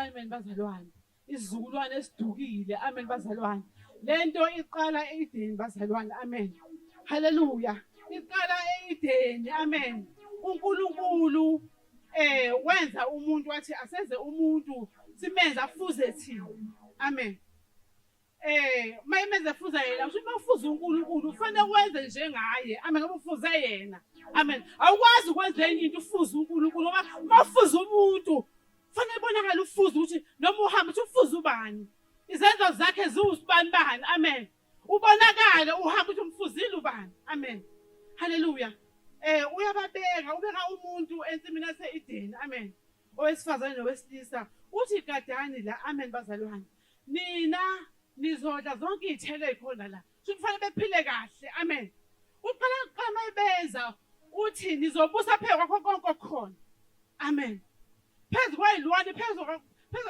amen bazalwane. Isizukulwane esidukile, amen bazalwane. Lento iqala e-Edeni bazalwane, amen. Hallelujah. Iqala e-Edeni, amen. uNkulunkulu wenza umuntu wathi asenze umuntu simenze afuze thina. Amen. Mayimenze fuza yena, usho mafuza uNkulunkulu ufanele wenze njengaye. Amen, ngoba ufuze yena. Amen. Awukwazi ukwenza enye into ufuza uNkulunkulu ngoba mafuza umuntu fanele bonakala ufuza ukuthi noma uhamba uthi ufuza ubani. Izenzo zakhe ziwusibani bani. Amen. Ubonakale uhamba uthi umfuzile ubani. Amen. Hallelujah. Uyababeka ubeka umuntu ensimini yase-Edeni. Amen. Owesifazane nowesilisa uthi gadani la. Amen bazalwane. Nina nizodla zonke izithelo ezikhona la. Kufanele bephile kahle. Amen. Uqala mayibenza uthi nizobusa phezu kwakho konke okukhona. Amen. Phezu kwayilwane phezu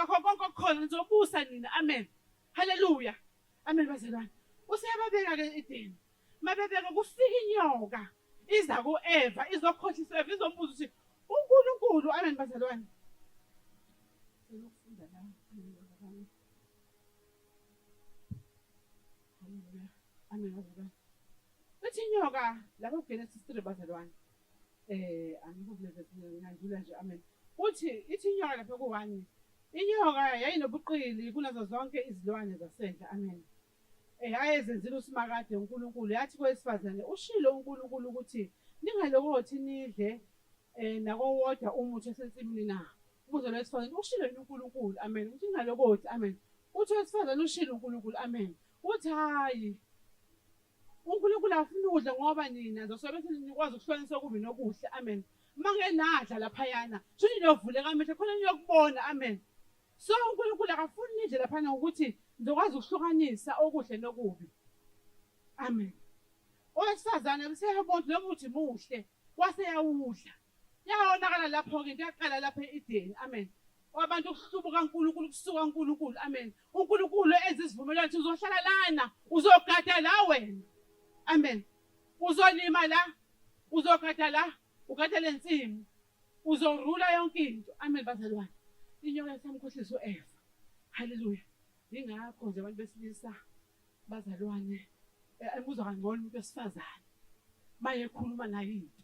kwakho konke okukhona nizobusa nina. Amen. Hallelujah. Amen bazalwane. Useyababeka ke e-Edeni. Mabebeka kufika inyoka iza ku-Eva izokhohlisa Eva izombuza ukuthi uNkulunkulu. Amen bazalwane. Selokufunda la. Amen bazalwane. Uthi inyoka lapha kuGenesis 3 bazalwane. Angikuveze ngiyadlula nje. Amen. Ithi inyoka lapha ku-1. Inyoka yayinobuqili kunazo zonke izilwane zasendle. Amen. Ayezenzile uSimakade uNkulunkulu yathi kowesifazane ushilo uNkulunkulu ukuthi ningalokothi nidle nakowodwa umuthi esensimini na. Ubuzo lwesifazane ushilo uNkulunkulu. Amen. Uthi ningalokothi. Amen. Uthi wesifazane ushilo uNkulunkulu. Amen. Uthi hayi uNkulunkulu afuna ukudla ngoba nina zosobe nikwazi ukuhlukanisa okubi nokuhle. Amen. Mangenadla laphayana shuthi niyovuleka amehlo khona niyokubona. Amen. So uNkulunkulu akafuni nidle laphana ukuthi nizokwazi ukuhlukanisa okuhle nokubi. Amen. Owesifazane useyabona noma uthi muhle waseyawudla. Yawonakala lapho ke into yaqala lapha e-Edeni. Amen. Wabantu ukuhlubuka kaNkulunkulu kusuka kaNkulunkulu. Amen. uNkulunkulu enza isivumelwano ukuthi uzohlala lana uzogada la wena. Amen. Uzolima la uzogada la ugada lensimi uzorula yonke into. Amen bazalwane. Inyoka yasamkhohlisa uEva. Hallelujah. Ingakho nje abantu besilisa bazalwane emuzwa kangcono umuntu wesifazane maye ekhuluma naye into.